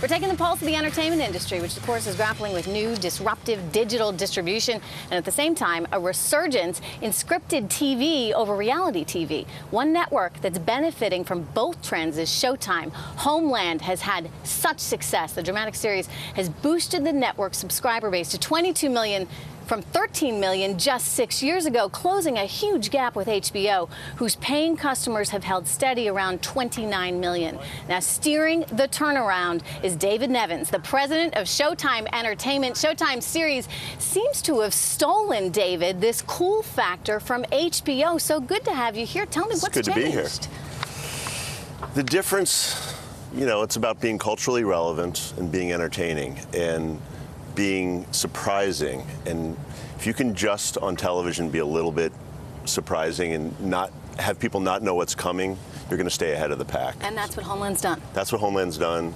We're taking the pulse of the entertainment industry, which, of course, is grappling with new, disruptive digital distribution and, at the same time, a resurgence in scripted TV over reality TV. One network that's benefiting from both trends is Showtime. Homeland has had such success. The dramatic series has boosted the network's subscriber base to 22 million from 13 million just 6 years ago, closing a huge gap with HBO, whose paying customers have held steady around 29 million. Now, steering the turnaround is David Nevins, the president of Showtime Entertainment. Showtime series seems to have stolen, David, this cool factor from HBO. So good to have you here. Tell me what's changed. It's good to be here. The difference, you know, it's about being culturally relevant and being entertaining and being surprising. And if you can just on television be a little bit surprising and not have people not know what's coming, you're going to stay ahead of the pack. And that's what Homeland's done. That's what Homeland's done.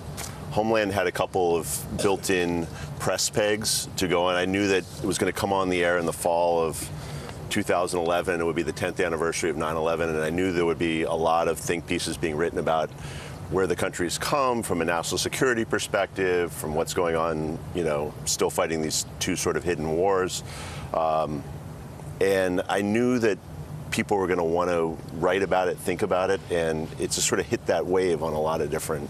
Homeland had a couple of built-in press pegs to go on. I knew that it was going to come on the air in the fall of 2011. It would be the 10th anniversary of 9/11, and I knew there would be a lot of think pieces being written about where the country's come from a national security perspective, from what's going on, you know, still fighting these two sort of hidden wars. And I knew that people were going to want to write about it, think about it, and it just sort of hit that wave on a lot of different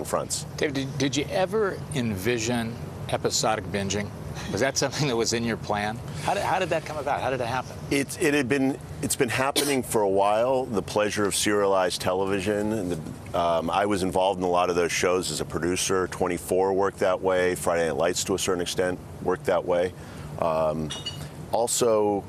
fronts. David, did you ever envision episodic binging? Was that something that was in your plan? How did that come about? How did it happen? It's been happening for a while. The pleasure of serialized television. And I was involved in a lot of those shows as a producer. 24 worked that way. Friday Night Lights, to a certain extent, worked that way. Also,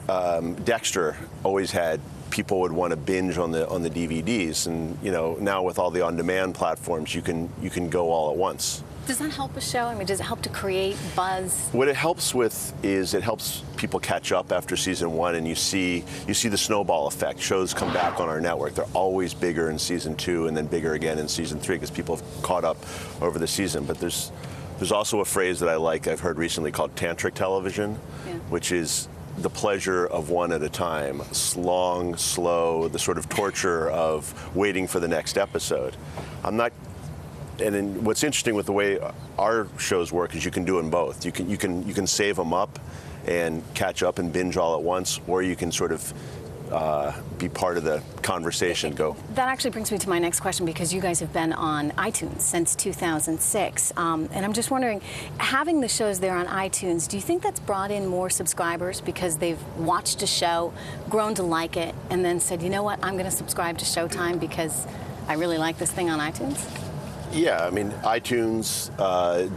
Dexter always had people would want to binge on the DVDs, and you know, now with all the on-demand platforms, you can go all at once. Does that help a show? I mean, does it help to create buzz? What it helps with is it helps people catch up after season one, and you see the snowball effect. Shows come back on our network. They're always bigger in season 2 and then bigger again in season 3 because people have caught up over the season. But there's also a phrase that I've heard recently called tantric television, which is the pleasure of one at a time. Long, slow, the sort of torture of waiting for the next episode. And what's interesting with the way our shows work is you can do them both. You can save them up and catch up and binge all at once, or you can sort of be part of the conversation. That actually brings me to my next question, because you guys have been on iTunes since 2006. And I'm just wondering, having the shows there on iTunes, do you think that's brought in more subscribers because they've watched a show, grown to like it, and then said, you know what, I'm going to subscribe to Showtime because I really like this thing on iTunes? Yeah, I mean, iTunes,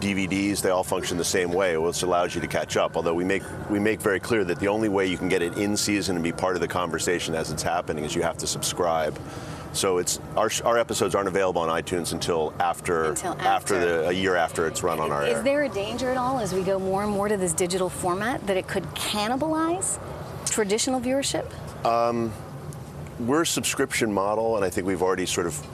DVDs, they all function the same way, which allows you to catch up. Although we make very clear that the only way you can get it in season and be part of the conversation as it's happening is you have to subscribe. So it's our episodes aren't available on iTunes until a year after it's run on our air. Is there a danger at all as we go more and more to this digital format that it could cannibalize traditional viewership? We're a subscription model, and I think we've already sort of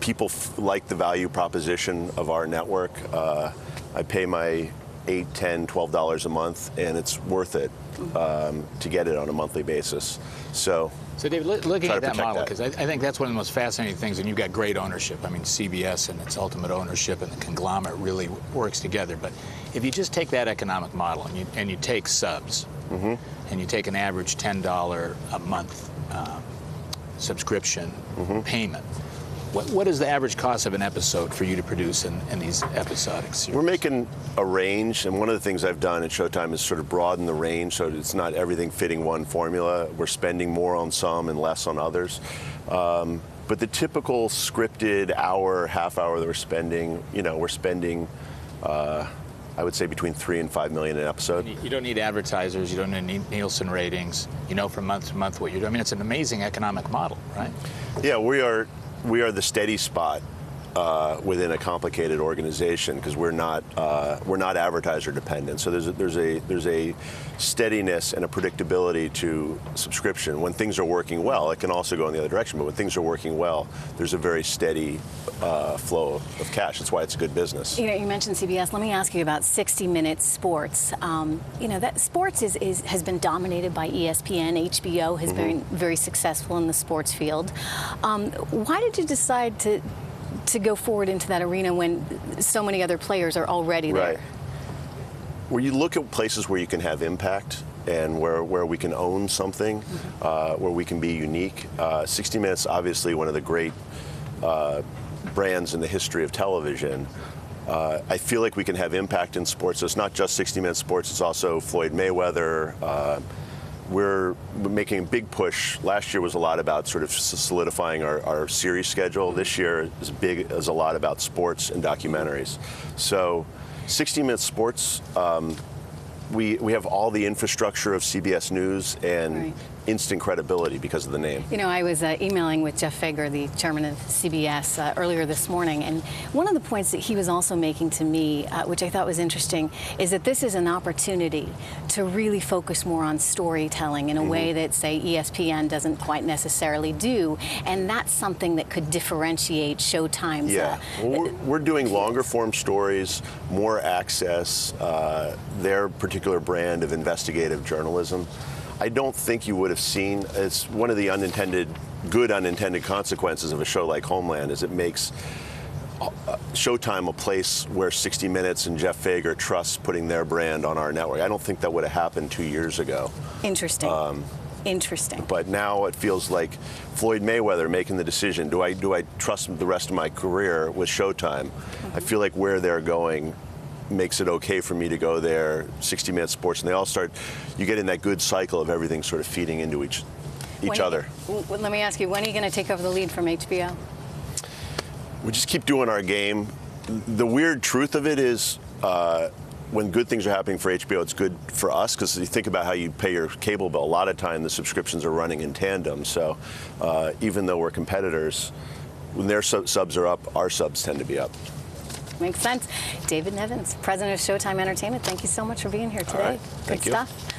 people like the value proposition of our network. I pay my $8, $10, $12 a month, and it's worth it to get it on a monthly basis. So David, looking at that model, because I think that's one of the most fascinating things, and you've got great ownership. I mean, CBS and its ultimate ownership and the conglomerate really works together. But if you just take that economic model and you take subs, and you take an average $10 a month subscription payment, what is the average cost of an episode for you to produce in these episodic series? We're making a range, and one of the things I've done at Showtime is sort of broaden the range so it's not everything fitting one formula. We're spending more on some and less on others. But the typical scripted hour, half hour that we're spending, I would say between $3 and $5 million an episode. You don't need advertisers. You don't need Nielsen ratings. You know from month to month what you're doing. I mean, it's an amazing economic model, right? Yeah, we are the steady spot within a complicated organization because we're not advertiser dependent. So there's a steadiness and a predictability to subscription. When things are working well, it can also go in the other direction. But when things are working well, there's a very steady flow of cash. That's why it's a good business. You know, you mentioned CBS. Let me ask you about 60 Minutes sports. That sports has been dominated by ESPN. HBO has been very successful in the sports field. Why did you decide to to go forward into that arena when so many other players are already there? Right. Where you look at places where you can have impact and where we can own something, where we can be unique. 60 Minutes, obviously one of the great brands in the history of television. I feel like we can have impact in sports. So it's not just 60 Minutes Sports, it's also Floyd Mayweather. We're making a big push. Last year was a lot about sort of solidifying our series schedule. This year is a lot about sports and documentaries. So 60 Minutes Sports, we have all the infrastructure of CBS News and instant credibility because of the name. You know, I was emailing with Jeff Fager, the chairman of CBS, earlier this morning, and one of the points that he was also making to me, which I thought was interesting, is that this is an opportunity to really focus more on storytelling in a way that, say, ESPN doesn't quite necessarily do, and that's something that could differentiate Showtime's. Yeah, well, we're doing longer form stories, more access, their particular brand of investigative journalism. I don't think you would have seen, it's one of the good unintended consequences of a show like Homeland is it makes Showtime a place where 60 Minutes and Jeff Fager trusts putting their brand on our network. I don't think that would have happened 2 years ago. Interesting. Interesting. But now it feels like Floyd Mayweather making the decision, do I trust the rest of my career with Showtime? I feel like where they're going makes it okay for me to go there, 60 Minutes Sports, and they all start, you get in that good cycle of everything sort of feeding into each other. Let me ask you, when are you going to take over the lead from HBO? We just keep doing our game. The weird truth of it is when good things are happening for HBO, it's good for us because you think about how you pay your cable bill. A lot of time the subscriptions are running in tandem, so even though we're competitors, when their subs are up, our subs tend to be up. Makes sense. David Nevins, president of Showtime Entertainment, thank you so much for being here today. All right. Thank you. Good stuff.